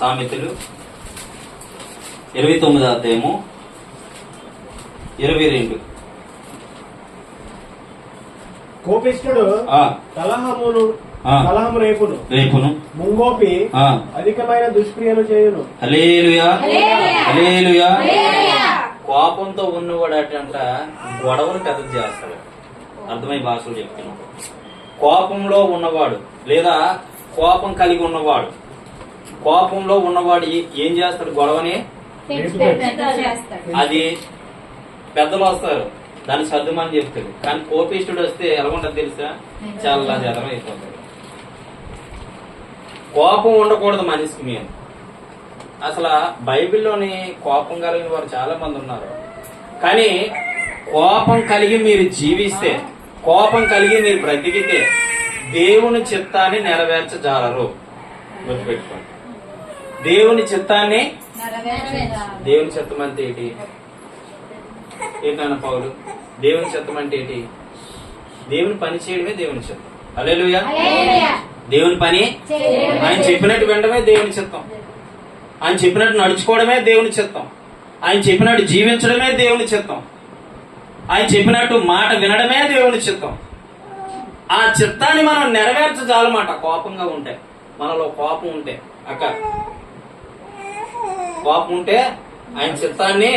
సామెతలు 29వ అధ్యాయము 22. కోపిష్ఠుడు కలహము రేపును ముంగోపి అధికమైన దుష్క్రియలు చేయును. హల్లెలూయా హల్లెలూయా. కోపంతో ఉన్నవాడు అంట గొడవలు పెద్ద చేస్తాడు. అర్థమై భాషలు చెప్తున్నాం. కోపంలో ఉన్నవాడు లేదా కోపం కలిగి ఉన్నవాడు, కోపంలో ఉన్నవాడు ఏం చేస్తాడు? గొడవని అది పెద్దలు వస్తారు, దాన్ని సర్దుమని చెప్తాడు. కానీ కోపిష్ఠుడు వస్తే ఎలా ఉంటుంది తెలుసా? చాలా జతం అయిపోతాడు. కోపం ఉండకూడదు మనిషికి. మేము అసలు బైబిల్లోని కోపం కలిగిన వారు చాలా మంది ఉన్నారు. కానీ కోపం కలిగి మీరు జీవిస్తే, కోపం కలిగి మీరు బ్రతికితే దేవుని చిత్తాన్ని నెరవేర్చజాలరు. గుర్తుపెట్టుకోండి. దేవుని చిత్తాన్ని, దేవుని చిత్తం అంటే ఏంటి? ఏంటన్న పౌలు? దేవుని చిత్తం అంటే ఏంటి? దేవుని పని చేయడమే దేవుని చిత్తం. హల్లెలూయా. దేవుని పని ఆయన చెప్పినట్టు వినడమే దేవుని చిత్తం. ఆయన చెప్పినట్టు నడుచుకోవడమే దేవుని చిత్తం. ఆయన చెప్పినట్టు జీవించడమే దేవుని చిత్తం. ఆయన చెప్పినట్టు మాట వినడమే దేవుని చిత్తం. ఆ చిత్తాన్ని మనం నెరవేర్చజాలన్నమాట. కోపంగా ఉంటే, మనలో కోపం ఉంటే, అక్క కోపం ఉంటే ఆయన చిత్తాన్ని,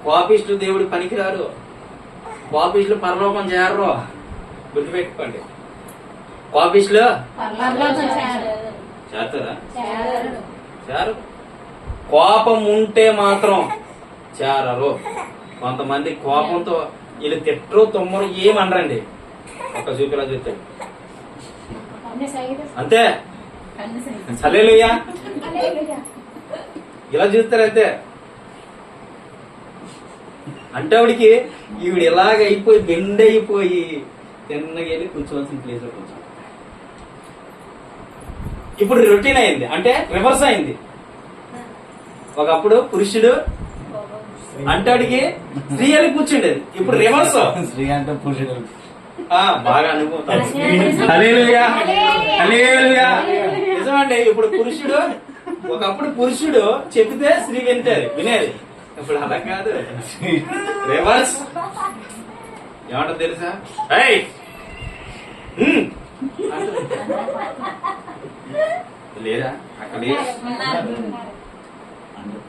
కోపిష్ఠులు దేవుడి పనికిరారు. కోపిష్ఠులు పరలోకం చేరరు. గుర్తుపెట్టుకోండి. కోపిష్ఠులు చేస్తారా? చేరు. కోపం ఉంటే మాత్రం చేరరు. కొంతమంది కోపంతో వీళ్ళు తిట్టరు, తొమ్మరు, ఏమనరండి. ఒక చూపిలా చూస్తాడు అంతే. హల్లెలూయా. ఇలా చూస్తారంతే. అంటే ఆవిడికి ఈవిడ ఇలాగ అయిపోయి బెండ్ అయిపోయి తిన్నగా వెళ్ళి కూర్చోవలసిన ప్లేస్ లో కూర్చో. ఇప్పుడు రొటీన్ అయింది, అంటే రివర్స్ అయింది. ఒకప్పుడు పురుషుడు అంటాడికి స్త్రీ అని కూర్చుండేది, ఇప్పుడు రివర్స్. స్త్రీ అంటే పురుషుడు బాగా అనుకుంటారు. హల్లెలూయా హల్లెలూయా. నిజమండి. ఇప్పుడు పురుషుడు, ఒకప్పుడు పురుషుడు చెబితే స్త్రీ వినేది. ఇప్పుడు అలా కాదు, రివర్స్. ఏమంటారు తెలుసా? లేదా అక్కడ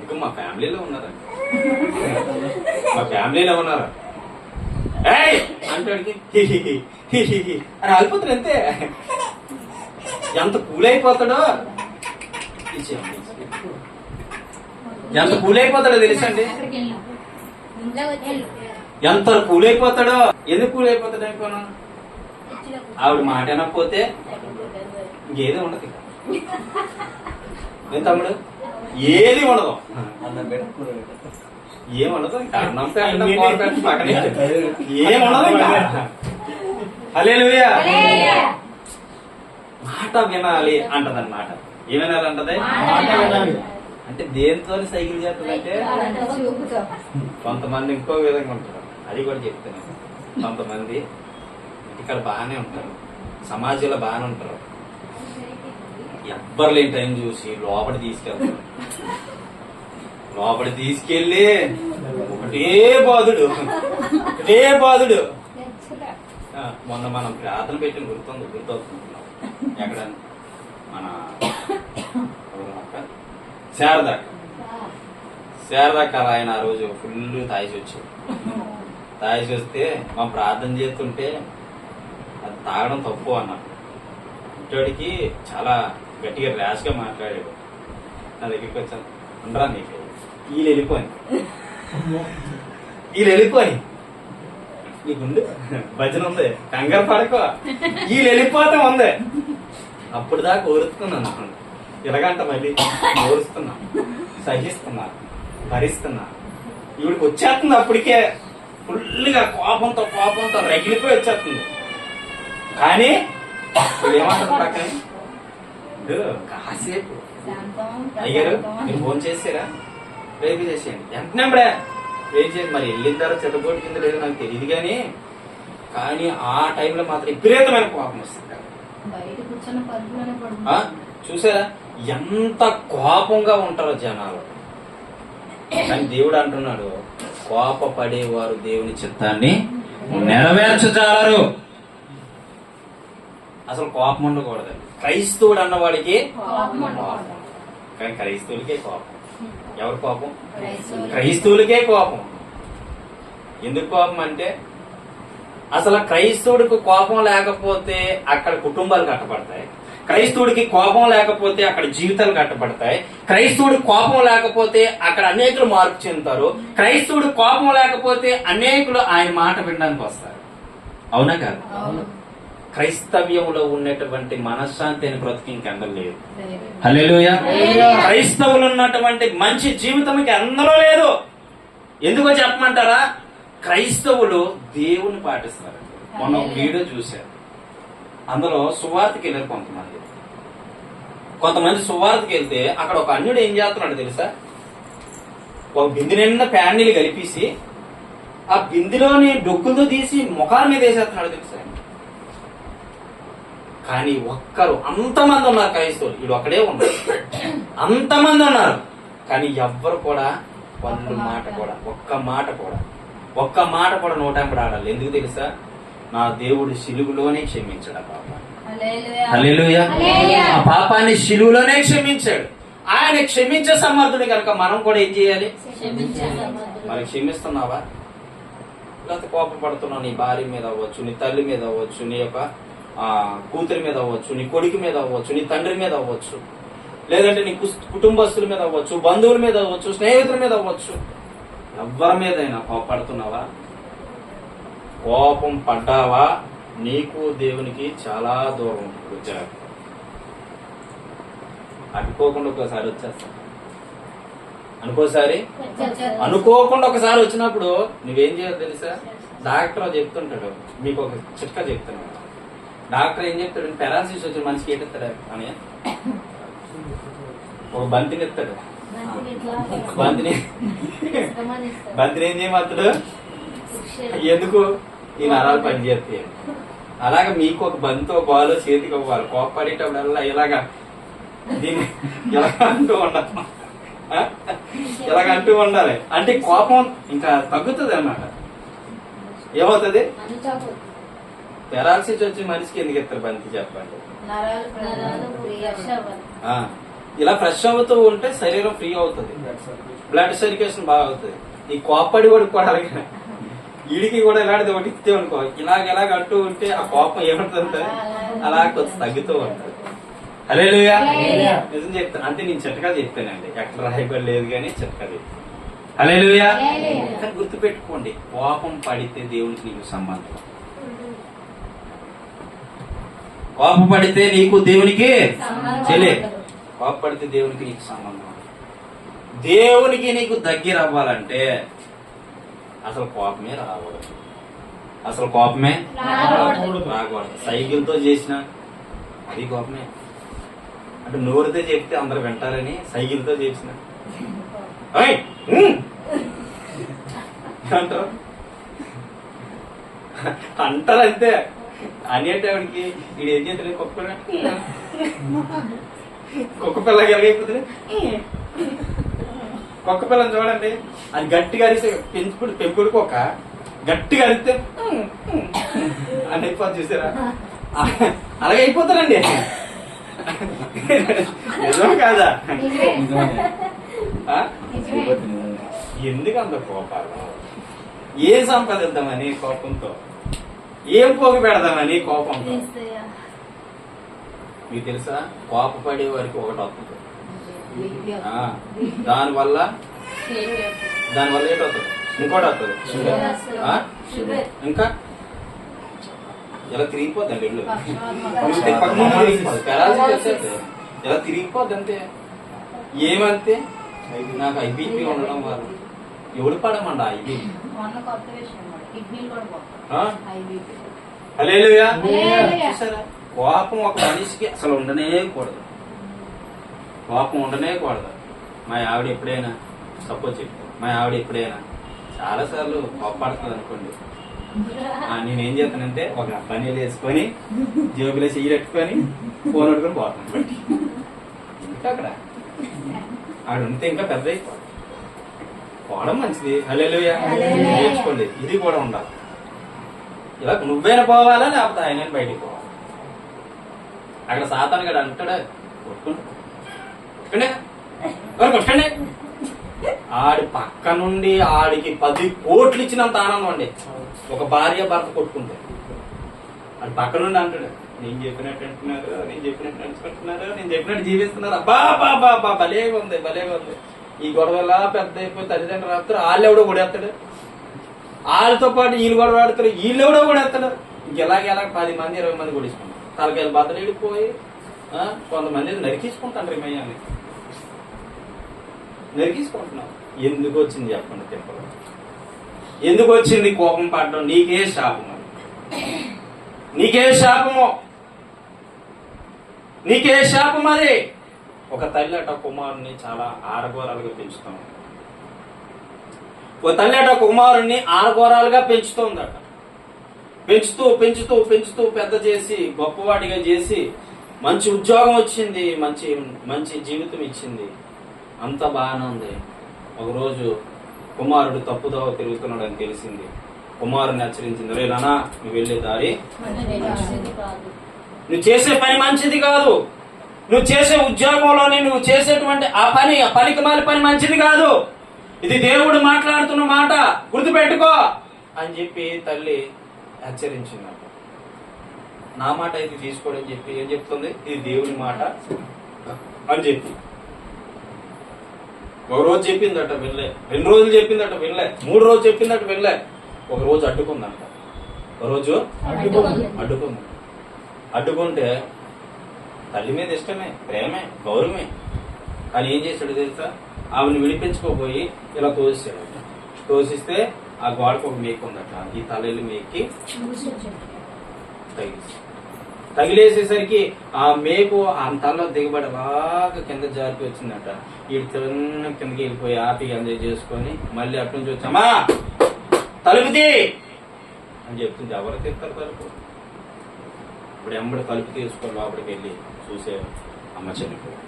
ఇక మా ఫ్యామిలీలో ఉన్నారా? మా ఫ్యామిలీలో ఉన్నారా? అంటాడికి అని ఆగిపోతాడు అంతే. ఎంత కూలైపోతాడో, ఎంత కూలైపోతాడో తెలుసండి. ఎంత కూలైపోతాడో. ఎందుకు కూలైపోతాడు అనుకోను? ఆవిడ మాట అనకపోతే ఇంకేది ఉండదు. ఏం తమ్ముడు? ఏది ఉండదు, ఏముండదు. ఏముండదు. హల్లెలూయా. మాట వినాలి అంటదన్నమాట. ఏం వినాలంటది? అంటే దేంతో సైకిల్ చేస్తుందంటే, కొంతమంది ఇంకో విధంగా ఉంటారు. అది కూడా చెప్తాను. కొంతమంది ఇక్కడ బాగానే ఉంటారు, సమాజంలో బాగానే ఉంటారు. ఎవ్వరు లేని టైం చూసి లోపలి తీసుకెళ్తారు. లోపలి తీసుకెళ్ళి ఒకటే బాధుడు. మొన్న మనం ప్రార్థన పెట్టిన గుర్తొస్తున్నాం. ఎక్కడ? మన శారదాక్క ఆయన ఆ రోజు ఫుల్ తాయిసి వచ్చాడు. తాయిసి వస్తే మా ప్రార్థన చేస్తుంటే అది తాగడం తప్పు అన్నాడు. ఇంటికి చాలా గట్టిగా ర్యాష్ గా మాట్లాడాడు. నా దగ్గరికి వచ్చాను, ఉండరా నీకు వీళ్ళు వెళ్ళిపోయి నీకుంది భజన ఉంది, కంగారు పడకో, వీళ్ళు వెళ్ళిపోతే ఉంది. అప్పుడు దాకా ఓరుస్తున్నాను. ఇలాగంట మళ్ళీ ఓరుస్తున్నా, సహిస్తున్నా, భరిస్తున్నా. ఈవిడికి వచ్చేస్తుంది అప్పటికే ఫుల్గా కోపంతో రగిలిపోయి వచ్చేస్తుంది. కానీ ఏమంటారు పక్కన? కాసేపు అయ్యారు, మీరు ఫోన్ చేసారా? రేపు చేసేయండి. వెంటనే ఏం చేయండి. మరి వెళ్ళిన తర్వాత చెత్తపోటు కింద లేదు నాకు తెలియదు. కానీ ఆ టైంలో మాత్రం విపరీతమైన కోపం వస్తుంది. చూసారా? ఎంత కోపంగా ఉంటారో జనాలు. కానీ దేవుడు అంటున్నాడు, కోపపడేవారు దేవుని చిత్తాన్ని నెరవేర్చజాలరు. అసలు కోపం ఉండకూడదు. క్రైస్తవుడు అన్నవాడికి కోపం. కానీ క్రైస్తవులకే కోపం. ఎవరి కోపం? క్రైస్తవులకే కోపం. ఎందుకు కోపం అంటే, అసలు క్రైస్తవుడికి కోపం లేకపోతే అక్కడ కుటుంబాలు కట్టబడతాయి. క్రైస్తవుడికి కోపం లేకపోతే అక్కడ జీవితాలు కట్టబడతాయి. క్రైస్తవుడికి కోపం లేకపోతే అక్కడ అనేకులు మార్పు చెందుతారు. క్రైస్తవుడికి కోపం లేకపోతే అనేకులు ఆయన మాట వినడానికి వస్తారు. అవునా కాదు? క్రైస్తవ్యంలో ఉన్నటువంటి మనశ్శాంతి అని బ్రతుకు ఇంకెందరూ లేదు. హల్లెలూయా. క్రైస్తవులు ఉన్నటువంటి మంచి జీవితం ఇంకెందరూ లేదు. ఎందుకో చెప్పమంటారా? క్రైస్తవులు దేవుని పాటిస్తారు. మొన్న ఒక వీడియో చూశారు. అందులో సువార్తకి వెళ్ళారు కొంతమంది సువార్తకి వెళ్తే అక్కడ ఒక అన్యుడు ఏం చేస్తున్నాడు తెలుసా? ఒక బిందె నిండా ప్యాన్ నీళ్ళు కలిపేసి ఆ బిందెలోని డొక్కులతో తీసి ముఖాల మీద వేసేస్తున్నాడు తెలుసా? కానీ ఒక్కరు, అంతమంది ఉన్నారు క్రైస్తవులు, వీడు ఒక్కడే ఉన్నారు, అంతమంది ఉన్నారు, కానీ ఎవ్వరు కూడా వాళ్ళు మాట కూడా ఒక్క మాట కూడా నోటంబడి ఆడాలి. ఎందుకు తెలుసా? నా దేవుడు శిలువలోనే క్షమించాడు ఆ పాపాన్ని. హల్లెలూయా. ఆ పాపాన్ని శిలువలోనే క్షమించాడు. ఆయన క్షమించే సమర్థుడు కనుక మనం కూడా ఏం చేయాలి? మరి క్షమిస్తున్నావా? లేకపోతే కోపం పడుతున్నావు నీ భార్య మీద అవ్వచ్చు, నీ తల్లి మీద అవ్వచ్చు, నీ యొక్క కూతురి మీద అవ్వచ్చు, నీ కొడుకు మీద అవ్వచ్చు, నీ తండ్రి మీద అవ్వచ్చు, లేదంటే నీ కుటుంబస్తుల మీద అవ్వచ్చు, బంధువుల మీద అవ్వచ్చు, స్నేహితుల మీద అవ్వచ్చు, ఎవరి మీదైనా కోపడుతున్నావా? కోపం పడ్డావా నీకు దేవునికి చాలా దూరం వచ్చారు. అనుకోకుండా ఒకసారి వచ్చేస్తా, అనుకోకుండా ఒకసారి వచ్చినప్పుడు నువ్వేం చేయాలి తెలుసా? డాక్టర్ చెప్తుంటాడు, మీకు ఒక చిట్కా చెప్తున్నాడు. డాక్టర్ ఏం చెప్తాడు? పెరాలసిస్ వచ్చిన మనిషికి ఏంటిస్తాడు అని ఒక బంతిని ఎత్తాడు. బంతిని ఏం చేయమంటాడు? ఎందుకు? ఈ నరాలు పనిచేస్తాయి. అలాగే మీకు ఒక బంతో బాలో చేతికి ఇవ్వాలి. కోపడేటప్పుడల్లా ఇలాగా దీన్ని ఎలాగంటూ ఉండాలి, ఎలాగంటూ ఉండాలి. అంటే కోపం ఇంకా తగ్గుతుంది అన్నమాట. ఏమవుతుంది? పెరాలసిస్ వచ్చి మనిషికి ఎందుకు ఎత్తారు బంతి చెప్పండి? ఇలా ఫ్రెష్ అవుతూ ఉంటే శరీరం ఫ్రీ అవుతుంది, బ్లడ్ సర్క్యులేషన్ బాగా అవుతుంది. ఈ కోపడి వాడికి కూడా అలాగే, వీడికి కూడా ఇలాంటిది ఒకటి ఇస్తే అనుకో, ఇలాగ అంటూ ఉంటే ఆ కోపం ఏమంటుంది? అలా కొంచెం తగ్గుతూ ఉంటుంది. హల్లెలూయా. నిజం చెప్తాను, అంటే నేను చిట్కా చెప్తానండి, ఎక్కడ రాయబడలేదు కానీ చిట్కా చెప్తాను. హల్లెలూయా. కానీ గుర్తుపెట్టుకోండి, కోపం పడితే దేవునికి నీకు సంబంధం. కోపం పడితే నీకు దేవునికి తెలియదు. కోపడితే దేవునికి నీకు సంబంధం. దేవునికి నీకు దగ్గర అవ్వాలంటే అసలు కోపమే రాకూడదు. రాకూడదు. సైకిల్తో చేసిన అది కోపమే. అంటే నోరుతో చెప్తే అందరు వింటారని సైకిల్తో చేసిన అంటారు అంతే. అనేటవాడికి వీడు ఏం చేస్తాడు? కుక్క పిల్ల ఎలాగైపోతుంది? కుక్క పిల్లని చూడండి, అది గట్టిగా అరిస్తే పెంపుడు కుక్క గట్టిగా అరిస్తే అని అయిపోతుంది. చూసారా? అలాగే అయిపోతారండి. నిజం కాదా? ఎందుకు అంత కోపాలు? ఏం సంపాదిద్దామని కోపంతో, ఏం పోగు పెడదామని కోపంతో? మీకు తెలుసా? కోపపడే వారికి ఒకటి వస్తుంది, దానివల్ల ఏంటవుతుంది? ఇంకోటి వస్తుంది, ఇంకా ఇలా తిరిగిపోద్దండి ఇల్లు. ఇలా తిరిగిపోద్ది అంతే. ఏమంతే? నాకు ఐబీపీ ఉండడం వల్ల ఎవడు పడమండి ఐబీపీ. హల్లెలూయా. చూసారా? కోపం ఒక మనిషికి అసలు ఉండనే కూడదు. మా ఆవిడ ఎప్పుడైనా సపోజ్ చెప్తాను, మా ఆవిడ ఎప్పుడైనా చాలాసార్లు కోపడుతుంది అనుకోండి, నేనేం చేస్తానంటే ఒక పనీలు వేసుకొని జేబులో చెయ్యి పెట్టుకొని ఫోన్ పట్టుకొని పోతాను. పెట్టు అక్కడ. ఆడు ఉంటే ఇంకా పెద్ద అయిపోవాలి. పోవడం మంచిది. హల్లెలూయా. నేర్చుకోండి. ఇది కూడా ఉండాలి. ఇలా నువ్వైనా పోవాలా లేకపోతే ఆయన బయటికి పోవాలి. అక్కడ సాతాను గడు అంటాడా, కొట్టుకోండి కొట్టండి. ఆడి పక్క నుండి ఆడికి 10 కోట్లు ఇచ్చినంత ఆనందం అండి ఒక భార్య భర్త కొట్టుకుంటే. ఆడి పక్క నుండి అంటాడు, నేను చెప్పినట్టు అంటున్నారు, నేను చెప్పినట్టు నడుచుకుంటున్నారు, నేను చెప్పినట్టు జీవిస్తున్నారు. అబ్బా బాబా బా భలేగా ఉంది, భలేగా ఉంది. ఈ గొడవలా పెద్ద అయిపోయి తల్లిదండ్రులు ఆడతారు, వాళ్ళెవడో కొడేస్తాడు. వాళ్ళతో పాటు వీళ్ళు గొడవ ఆడతారు, వీళ్ళెవడో కొడేస్తాడు. ఇంకెలాగే 10 మంది 20 మంది కొడేసుకుంటారు. తలకాయలు బద్దలు వెళ్ళిపోయి కొంతమంది నరికించుకుంటారు. రిమయ్యాన్ని నరికించుకుంటున్నాం. ఎందుకు వచ్చింది చెప్పండి తిప్పలు? ఎందుకు వచ్చింది కోపం పడడం? నీకే శాపము, నీకే శాపము, నీకే శాపం. అది ఒక తల్లి అట కుమారుణ్ణి చాలా ఆడఘోరాలుగా పెంచుతాం. ఒక తల్లి అట కుమారుణ్ణి ఆడఘోరాలుగా పెంచుతోందట. పెంచుతూ పెంచుతూ పెంచుతూ పెద్ద చేసి గొప్పవాడిగా చేసి మంచి ఉద్యోగం వచ్చింది, మంచి మంచి జీవితం ఇచ్చింది, అంత బాగానే ఉంది. ఒకరోజు కుమారుడు తప్పుదోవ తిరుగుతున్నాడు అని తెలిసింది. కుమారుని హెచ్చరించింది, రే నానా నువ్వు వెళ్ళే దారి, నువ్వు చేసే పని మంచిది కాదు, నువ్వు చేసే ఉద్యోగంలోనే నువ్వు చేసేటువంటి ఆ పనికిమాలి పని మంచిది కాదు, ఇది దేవుడు మాట్లాడుతున్న మాట, గుర్తుపెట్టుకో అని చెప్పి తల్లి హెచ్చరించింది. నా మాట అయితే తీసుకోడని చెప్పి ఏం చెప్తుంది, ఇది దేవుని మాట అని చెప్పి ఒక రోజు చెప్పిందట వెళ్ళే, 2 రోజులు చెప్పిందట వెళ్ళే, 3 రోజులు చెప్పిందట వెళ్ళే, ఒక రోజు అడ్డుకుందంట. ఒక రోజు అడ్డుకుంది. అడ్డుకుంటే తల్లి మీద ఇష్టమే, ప్రేమే, గౌరవమే. కానీ ఏం చేశాడు తెలుసా, ఆమెను విడిపించుకోపోయి ఇలా తోసిస్తాడట. తోసిస్తే ఆ గోడకు ఒక మేకు ఉందట, ఈ తల్లి మేకి తగిలేసేసరికి ఆ మేకు ఆ తలలో దిగబడి బాగా కింద జారికి వచ్చిందట. ఈ చిన్న కిందకి వెళ్ళిపోయి ఆపి ఎంజాయ్ చేసుకొని మళ్ళీ అటు నుంచి వచ్చామా తలుపుతి అని చెప్తుంది. ఎవరు తీస్తారు తలుపు? ఇప్పుడు ఎంబడి తలుపు తీసుకొని లోపలికి వెళ్ళి చూసే అమ్మ చనిపోయింది,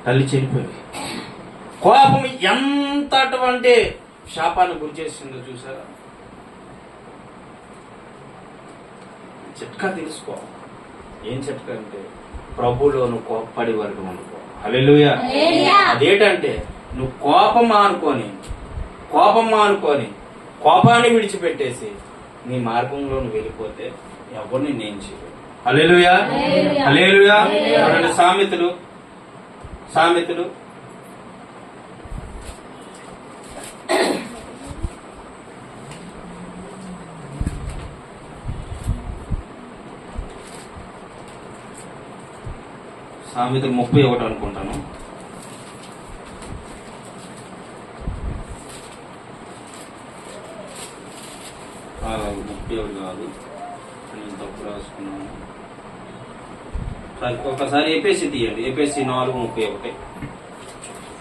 తల్లి చనిపోయింది. కోపం ఎంత అటువంటి శాపాన్ని గురి చేసిందో చూసారా? చిట్కా తెలుసుకో. ఏం చిట్కా అంటే ప్రభులో నువ్వు కోప్పడి వరకు అనుకో. హల్లెలూయా. అదేంటంటే నువ్వు కోపం మానుకొని కోపాన్ని విడిచిపెట్టేసి నీ మార్గంలో నువ్వు వెళ్ళిపోతే ఎవరిని నేను చేయను. హల్లెలూయా. హల్లెలూయా. సామెతలు సామెతలు 31 అనుకుంటాను. కాదు, నేను తప్పు రాసుకున్నాను. ఒకసారి ఏపీఎస్సి తీయండి. ఏపీఎస్సి 4:31,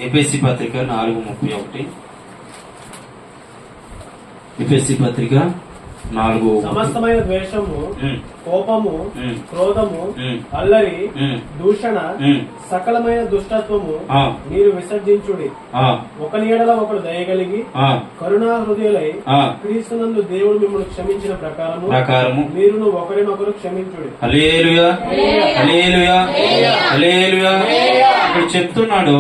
ఏపీఎస్సి పత్రిక 4:31, ఏపీఎస్సి పత్రిక 4. సమస్తమైన ద్వేషము, కోపము, క్రోధము, అల్లరి, దూషణ, సకలమైన దుష్టత్వము మీరు విసర్జించుడి. ఒకని ఎడల ఒకడు దయగలిగి కరుణా హృదయులై క్రీస్తునందు దేవుడు మిమ్మల్ని క్షమించిన ప్రకారము మీరును ఒకరినొకరు క్షమించుడి. హల్లెలూయా. హల్లెలూయా. హల్లెలూయా. ఇక్కడ చెప్తున్నాడు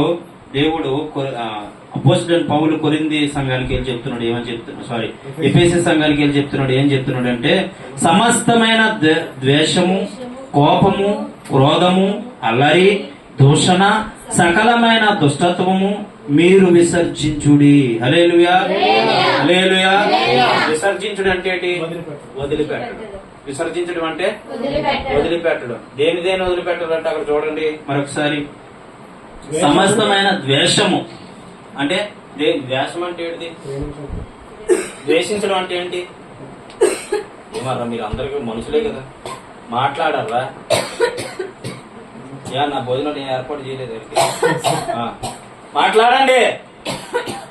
దేవుడు. అపోస్తలుడైన పౌలు కొరింథీ సంఘానికి వెళ్ళి చెప్తున్నాడు, ఎఫెసీ సంఘానికి వెళ్ళి చెప్తున్నాడు. ఏం చెప్తున్నాడు అంటే సమస్తమైన ద్వేషము, కోపము, క్రోధము, అల్లరి, దూషణ, సకలమైన దుష్టత్వము మీరు విసర్జించుడి. హల్లెలూయా. హల్లెలూయా. విసర్జించుడు అంటే ఏంటి? వదిలిపెట్టడం. విసర్జించడం అంటే వదిలిపెట్టడం. దేని వదిలిపెట్టడం అంటే అక్కడ చూడండి మరొకసారి. సమస్తమైన ద్వేషము అంటే ద్వేషం అంటే ఏంటిది? ద్వేషించడం అంటే ఏంటి? ఏమరా మీరు అందరికీ మనుషులే కదా, మాట్లాడరా? నా భోజనం నేను ఏర్పాటు చేయలేదు, మాట్లాడండి.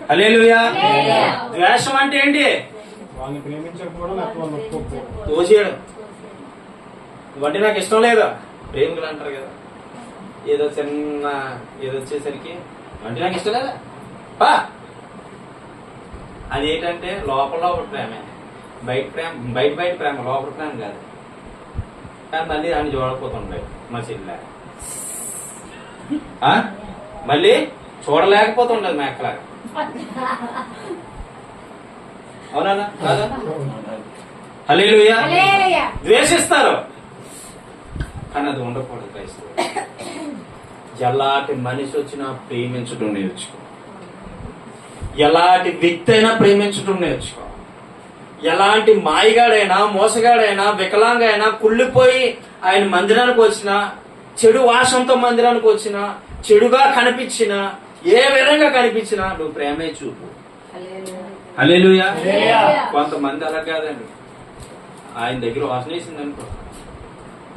హల్లెలూయా. ద్వేషం అంటే ఏంటి? తోసేయడం. ఇవంటే నాకు ఇష్టం లేదా? ప్రేమికులు అంటారు కదా, ఏదో చిన్న ఏదో వచ్చేసరికి అంటే నాకు ఇష్టం లేదా పా. అదేంటంటే లోపల ప్రేమే, బయట ప్రేమ, లోపల ప్రేమ కాదు. కానీ మళ్ళీ దాన్ని చూడకపోతుండే మా చెల్లె, మళ్ళీ చూడలేకపోతుండదు మేకలాగా. అవునా కాదా? హల్లెలూయా. ద్వేషిస్తారు కానీ అది ఉండకూడదు. క్రైస్తవులు ఎలాంటి మనిషి వచ్చినా ప్రేమించడం నేర్చుకో, ఎలాంటి వ్యక్తి అయినా ప్రేమించడం నేర్చుకో. ఎలాంటి మాయగాడైనా, మోసగాడైనా, వికలాంగైనా, కుళ్ళిపోయి ఆయన మందిరానికి వచ్చినా, చెడు వాసంతో మందిరానికి వచ్చినా, చెడుగా కనిపించినా, ఏ విధంగా కనిపించినా నువ్వు ప్రేమే చూపు. హల్లెలూయా. కొంతమంది అలా కాదండి, ఆయన దగ్గర వాసన వేసింది అనుకో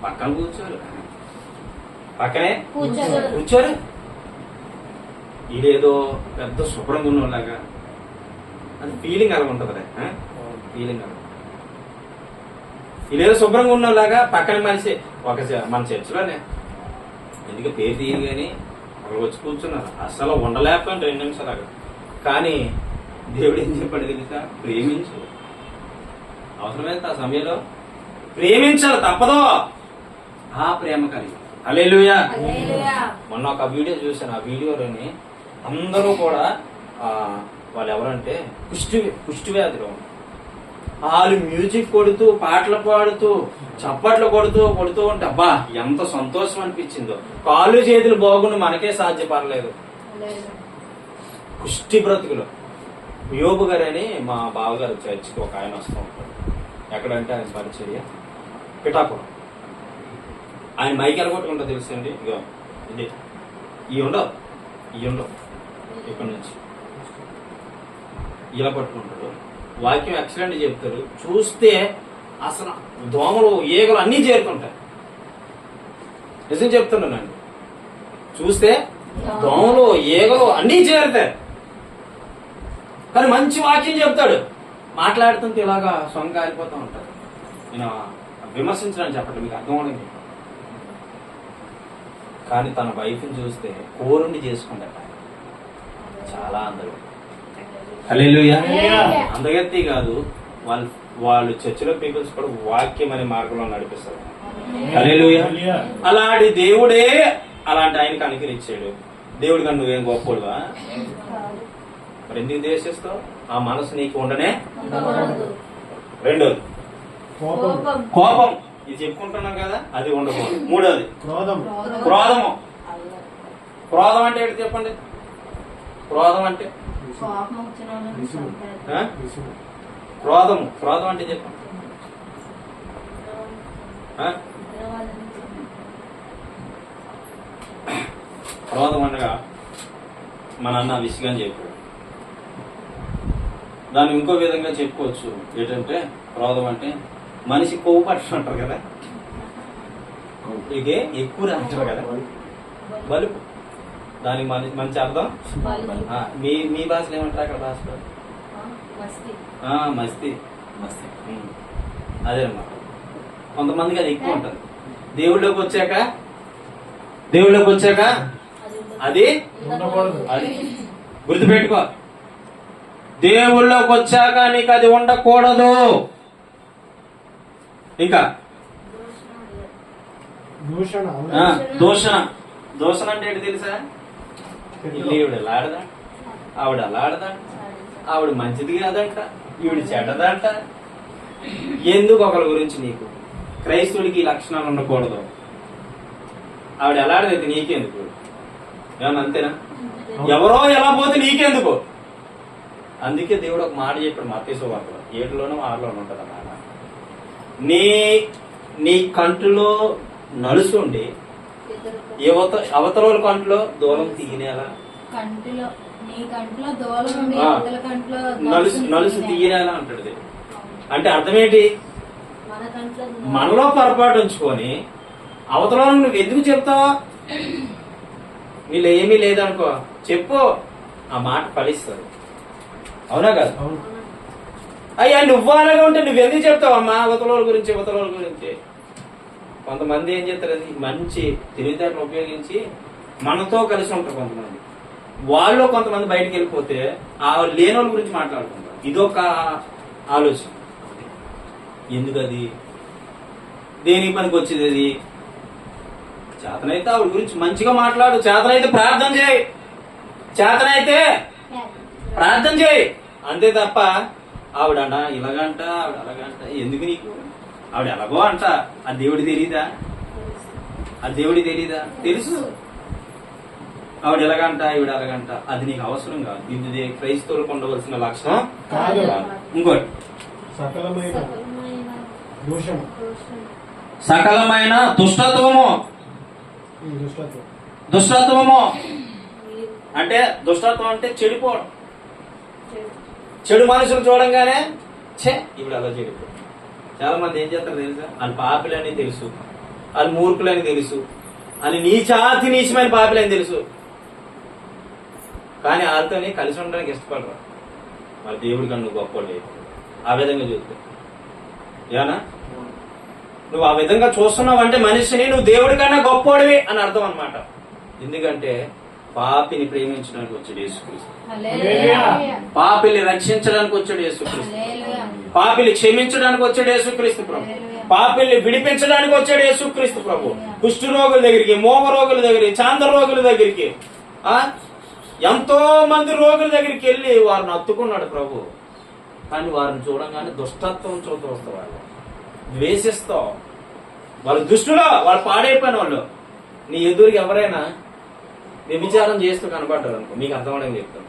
పక్కన కూర్చోరు, పక్కనే కూర్చోరు. ఇదేదో పెద్ద శుభ్రంగా ఉన్నలాగా అది ఫీలింగ్ అలా ఉంటుంది. ఫీలింగ్ అలా ఇదేదో శుభ్రంగా ఉన్నలాగా పక్కన మనిషి మన చర్చిలోనే ఎందుకు పేరు తీయను కానీ ఒకరు వచ్చి కూర్చున్నారు. అసలు ఉండలేకపోయాను 2 నిమిషాలు అక్కడ. కానీ దేవుడు ఏం చెప్పాడు తెలుసా? ప్రేమించు. అవసరమైతే ఆ సమయంలో ప్రేమించాలి, తప్పదో. ఆ ప్రేమ కలిగి. హల్లెలూయా. మొన్న ఒక వీడియో చూశాను. ఆ వీడియోలోని అందరూ కూడా వాళ్ళు ఎవరంటే కుష్టి వ్యాధిలో వాళ్ళు మ్యూజిక్ కొడుతూ, పాటలు పాడుతూ, చప్పట్లు కొడుతూ ఉంటే అబ్బా ఎంత సంతోషం అనిపించిందో. కాళ్ళు చేతులు బాగుండి మనకే సాధ్యపడలేదు. కుష్టి బ్రతుకులు. యోబు గారని మా బావగారు చర్చికి ఒక ఆయన వస్తూ ఉంటాడు. ఎక్కడంటే ఆయన పరిచర్య పిఠాపురం. ఆయన మైక్ ఎలగొట్టుకుంటా తెలుసండి. ఇగో ఇది ఈ ఉండవు ఇక్కడి నుంచి ఇలా పట్టుకుంటాడు. వాక్యం ఎక్సలెంట్ చెప్తారు. చూస్తే అసలు దోమలు, ఈగలు అన్నీ చేరుతుంటాయి. నిజం చెప్తున్నానండి. చూస్తే దోమలు, ఈగలు అన్నీ చేరుతాయి. కానీ మంచి వాక్యం చెప్తాడు. మాట్లాడుతుంటే ఇలాగా సొంగ కాలిపోతూ ఉంటాడు. నేను విమర్శించడానికి చెప్పండి, మీకు అర్థం అవడం. కానీ తన వైఫ్ని చూస్తే కోరుండి చేసుకుంటాడు. చాలా అందరూ. హల్లెలూయా. అందగత్తి కాదు, వాళ్ళు చర్చిలో పీపుల్స్ కూడా వాక్యం అనే మార్గంలో నడిపిస్తారు. హల్లెలూయా. అలాంటి దేవుడే అలాంటి ఆయనకి అనుకరించాడు. దేవుడి కన్నా నువ్వేం గొప్పడువా? మరి ఎందుకు ద్వేషిస్తావు? ఆ మనసు నీకు ఉండనే. రెండోది కోపం. ఇది చెప్పుకుంటున్నాం కదా, అది ఉండకూడదు. మూడోది క్రోధము. క్రోధం అంటే ఏంటి చెప్పండి? క్రోధం అంటే క్రోధం అంటే చెప్పండి. క్రోధం అనగా మన అన్న విసిగా చెప్పాడు. దాన్ని ఇంకో విధంగా చెప్పుకోవచ్చు. ఏంటంటే క్రోధం అంటే మనిషి కొవ్వు పట్టు అంటారు కదా, ఇదే ఎక్కువ అంటారు కదా, బలుపు. దానికి మంచి అర్థం మీ భాషలో ఏమంటారు? అక్కడ భాషలో మస్తీ. అదేనమ్మా. కొంతమందికి అది ఎక్కువ ఉంటుంది. దేవుళ్ళలోకి వచ్చాక అది గుర్తుపెట్టుకో. దేవుళ్ళలోకి వచ్చాక నీకు అది ఉండకూడదు. ఇంకా దూషణ అంటే ఏంటి తెలుసా? ఈవిడ ఎలా ఆడదా, ఆవిడ అలా ఆడదా, ఆవిడ మంచిది కాదంట, ఈవిడ చెడ్డదంట. ఎందుకు ఒకరి గురించి నీకు? క్రైస్తవుడికి ఈ లక్షణాలు ఉండకూడదు. ఆవిడ ఎలా ఆడదైతే నీకెందుకు? ఏమన్నా అంతేనా? ఎవరో ఎలా పోతే నీకెందుకు? అందుకే దేవుడు ఒక మాట చెప్పాడు మత్తయి సువార్తలో 7లోనూ 6లోనూ ఉంటుంది అన్నమాట. నీ కంటిలో నలుసుండి అవతల కంట్లో దూరం తీయనేలా, నలుసు తీయనేలా అంటాడు. అంటే అర్థమేంటి? మనలో పొరపాటు ఉంచుకొని అవతల నువ్వు ఎందుకు చెప్తావా? వీళ్ళు ఏమీ లేదనుకో, చెప్పు, ఆ మాట ఫలిస్తారు. అవునా కాదు? అయ్యా నువ్వు అలాగే ఉంటే నువ్వెందుకు చెప్తావమ్మా అవతల గురించి? కొంతమంది ఏం చేస్తారు, అది మంచి తెలివితేటలు ఉపయోగించి మనతో కలిసి ఉంటారు కొంతమంది. వాళ్ళు కొంతమంది బయటికి వెళ్ళిపోతే ఆ లేని వాళ్ళ గురించి మాట్లాడుకుంటారు. ఇదొక ఆలోచన. ఎందుకది? దేనికి పనికి వచ్చేది అది? చేతనైతే ఆవిడ గురించి మంచిగా మాట్లాడు, చేతనైతే ప్రార్థన చేయి, చేతనైతే ప్రార్థన చేయి, అంతే తప్ప ఆవిడ ఇలాగంట ఆవిడ అలాగంట ఎందుకు నీకు? ఆవిడ ఎలాగో అంట, ఆ దేవుడి తెలీదా? ఆ దేవుడి తెలీదా? తెలుసు. ఆవిడ ఎలాగంట ఈవిడ ఎలాగంట, అది నీకు అవసరం కాదు. ఇది క్రైస్తవులకు ఉండవలసిన లక్షణం కాదు. ఇంకోటి, సకలమైన దుష్టత్వము. దుష్టత్వము అంటే దుష్టత్వం అంటే చెడిపోవడం. చెడు మనుషులు చూడంగానే ఛే ఇప్పుడు అలా చెడిపో. చాలా మంది ఏం చేస్తారు తెలుసా? వాళ్ళు పాపిలని తెలుసు, వాళ్ళు మూర్ఖులని తెలుసు, అని నీచాతి నీచమైన పాపిలని తెలుసు, కానీ వాళ్ళతోనే కలిసి ఉండడానికి ఇష్టపడరు. మరి దేవుడి కన్నా నువ్వు గొప్పవాడు ఆ విధంగా చూస్తే ఏనా? నువ్వు ఆ విధంగా చూస్తున్నావు అంటే మనిషిని నువ్వు దేవుడి కన్నా గొప్పవాడివి అని అర్థం అన్నమాట. ఎందుకంటే పాపిని ప్రేమించడానికి వచ్చాడు యేసుక్రీస్తు, పాపిని రక్షించడానికి వచ్చాడు యేసుక్రీస్తు, పాపిని క్షమించడానికి వచ్చాడు యేసుక్రీస్తు ప్రభు, పాపిల్ని విడిపించడానికి వచ్చాడు యేసుక్రీస్తు ప్రభు. కుష్ఠ రోగుల దగ్గరికి, మోగ రోగుల దగ్గరికి, చాంద్ర రోగుల దగ్గరికి, ఎంతో మంది రోగుల దగ్గరికి వెళ్ళి వారిని హత్తుకున్నాడు ప్రభు. కానీ వారిని చూడంగానే దుష్టత్వం చూస్తూ వాళ్ళు ద్వేషిస్తావు. వాళ్ళు దుష్టులో, వాళ్ళు పాడైపోయిన వాళ్ళు. నీ ఎదురుకి ఎవరైనా వ్యభిచారం చేస్తూ కనపడ్డారు అనుకో, మీకు అర్థమవడం చెప్తాను,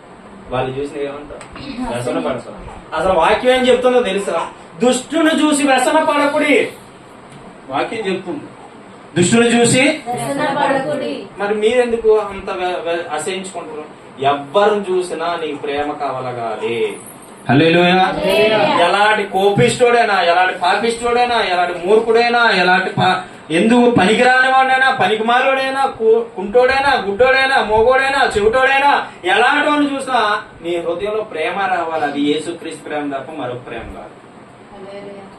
వాళ్ళు చూసిన ఏమంటారు? వ్యసన పడతారు. అసలు వాక్యం ఏం చెప్తుందో తెలుసా? దుష్టుని చూసి వ్యసన పడకుడి. వాక్యం చెప్తుంది దుష్టుని చూసి. మరి మీరెందుకు అంత అసహించుకుంటారు? ఎవ్వరిని చూసినా నీకు ప్రేమ కావలగాలి. హల్లెలూయా. ఎలాంటి కోపిష్టోడైనా, ఎలాంటి పాపిష్టోడైనా, ఎలాంటి మూర్ఖుడైనా, ఎలాంటి ఎందుకు పనికిరాని వాడైనా, పనికి మాలోడైనా, కుంటోడైనా, గుడ్డోడైనా, మోగోడైనా, చెవిటోడైనా, ఎలాంటి వాడిని చూసినా నీ హృదయంలో ప్రేమ రావాలి. అది యేసుక్రీస్తు ప్రేమ తప్ప మరొక ప్రేమ కాదు.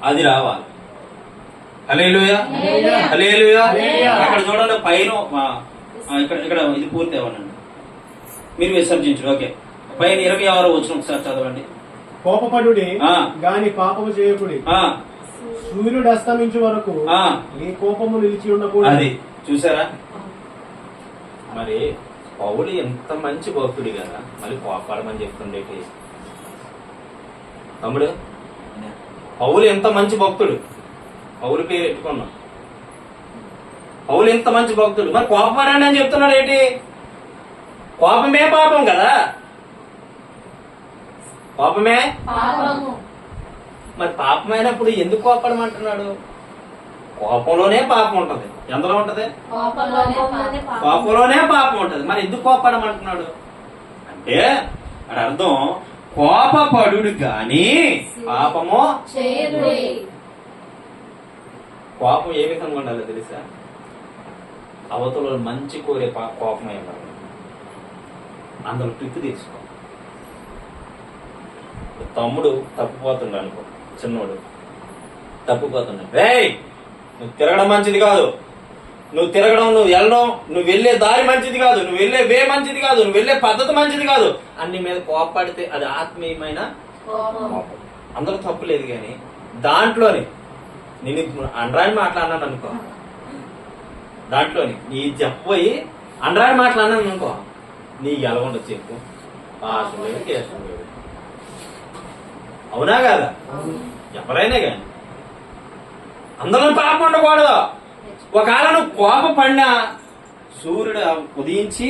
అది రావాలి. హల్లెలూయా, హల్లెలూయా. అక్కడ చూడండి పైన ఇక్కడ ఇక్కడ ఇది పూర్తి అవ్వండి, మీరు విసర్జించరు. ఓకే, పైన 26వ వచనం ఒకసారి చదవండి. కోపపడుడి గాని పాపము చేయకుడి, సూర్యుడు అస్తమించే వరకు నీ కోపము నిలిచి ఉండకూడదు. అది చూసారా? మరి పౌలు ఎంత మంచి భక్తుడి కదా, మళ్ళీ కోపడమని చెప్తుండేటి తమ్ముడు. పౌలు ఎంత మంచి భక్తుడు, పౌలు పేరు ఎట్టుకున్నాం. పౌలు ఎంత మంచి భక్తుడు, మరి కోపపడండి అని చెప్తున్నాడు ఏంటి? కోపమే పాపం కదా, కోపమే. మరి పాపమైనప్పుడు ఎందుకు కోపడమంటున్నాడు? కోపంలోనే పాపం ఉంటది. ఎందులో ఉంటది? కోపంలోనే పాపం ఉంటది. మరి ఎందుకు కోపడమంటున్నాడు అంటే అది అర్థం కోపపడు గాని పాపము. కోపం ఏ విధంగా ఉండాలో తెలుసా? అవతల మంచి కోరే కోపమై ఉండాలి. అందులో ట్రిక్ తీసుకో. తమ్ముడు తప్పిపోతుండ అనుకో, చిన్నోడు తప్పిపోతున్నాడు, రేయ్ నువ్వు తిరగడం మంచిది కాదు, నువ్వు తిరగడం, నువ్వు వెళ్ళడం, నువ్వు వెళ్లే దారి మంచిది కాదు, నువ్వు వెళ్లే వే మంచిది కాదు, నువ్వు వెళ్లే పద్ధతి మంచిది కాదు, అన్ని మీద కోపడితే అది ఆత్మీయమైన కోపం. అందరూ తప్పు లేదు, కానీ దాంట్లోని నేను అండ్రాయిడ్ మాట్లాడినాను అనుకో, దాంట్లోని నీ చెప్పబోయి అండ్రాయిడ్ మాట్లాడినాను అనుకో, నీ ఎలా ఉండదు చెప్పు, పాసం లేదు, కేసం లేదు. అవునా కాదా? ఎవరైనా కానీ అందరూ పాపం ఉండకూడదు. ఒకవేళ నువ్వు కోపపడినా సూర్యుడు ఉదయించి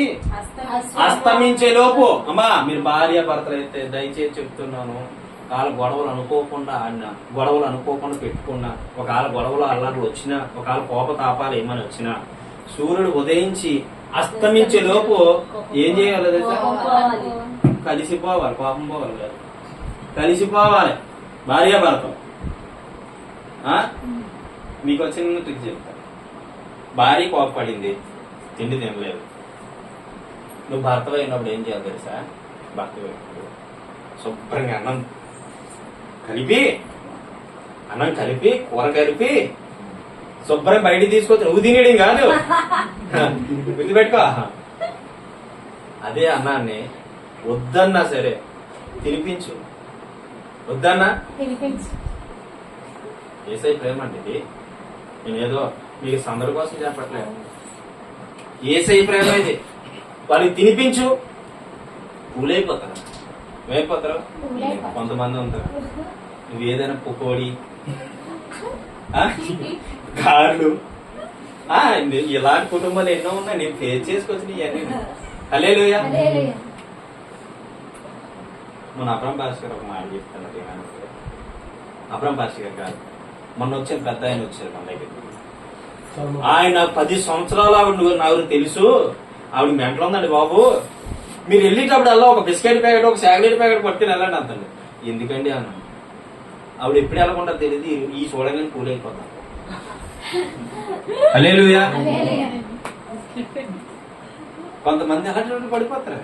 అస్తమించే లోపు, అమ్మా మీరు భార్య భర్తలు అయితే దయచేసి చెప్తున్నాను, ఒకవేళ గొడవలు అనుకోకుండా ఆడినా, గొడవలు అనుకోకుండా పెట్టుకున్నా, ఒకవేళ గొడవలు అల్లర్లు వచ్చినా, ఒకవేళ కోపతాపాలు ఏమని వచ్చినా, సూర్యుడు ఉదయించి అస్తమించే లోపు ఏం చేయాలి తెలుసా? కలిసిపోవాలి. కోపం పోవాలి కాదు, కలిసిపోవాలి భార్య భర్త. మీకు వచ్చిన ట్రిక్ చెప్తా. భార్య కోపపడింది, తిండి తినలేదు, నువ్వు భర్త అయినప్పుడు ఏం చేయాలి తెలుసా? భర్త అయినప్పుడు శుభ్రంగా అన్నం కలిపి కూర కలిపి శుభ్రం బయటికి తీసుకొచ్చి నువ్వు తినేయడం కాదు, గుర్తుపెట్టుకో. అదే అన్నాన్ని వద్దన్నా సరే తినిపించు, వద్దన్నా ఏసై ప్రేమ అండి ఇది. నేనేదో మీకు సందడి కోసం చెప్పట్లేదు, ఏసై ప్రేమ ఇది. వాళ్ళకి తినిపించు, పూలైపోతారు. ఏమైపోతారు? కొంతమంది ఉంటారు, నువ్వు ఏదైనా పుకోడి కార్లు ఇలాంటి కుటుంబాలు ఎన్నో ఉన్నాయి, నేను ఫేస్ చేసుకొచ్చిన ఇవన్నీ. హల్లెలూయా. మన అబ్రహం పాస్టర్ గారు ఒక మాట చెప్తాను. అబ్రహం పాస్టర్ గారు కాదు, మొన్న వచ్చిన పెద్ద ఆయన వచ్చారు మన దగ్గర. ఆయన 10 సంవత్సరాలు నాకు తెలుసు, ఆవిడ మెంటలు ఉందండి బాబు, మీరు వెళ్ళేటప్పుడు అలా ఒక బిస్కెట్ ప్యాకెట్ ఒక చాక్లెట్ ప్యాకెట్ పట్టుకుని వెళ్ళండి అంతండి. ఎందుకండి అన్నాను. ఆవిడ ఎప్పుడు వెళ్ళకుండా తెలియదు, ఈ చూడగానే కూలైపోతాను. హల్లెలూయా. కొంతమంది అలాంటి పడిపోతారు.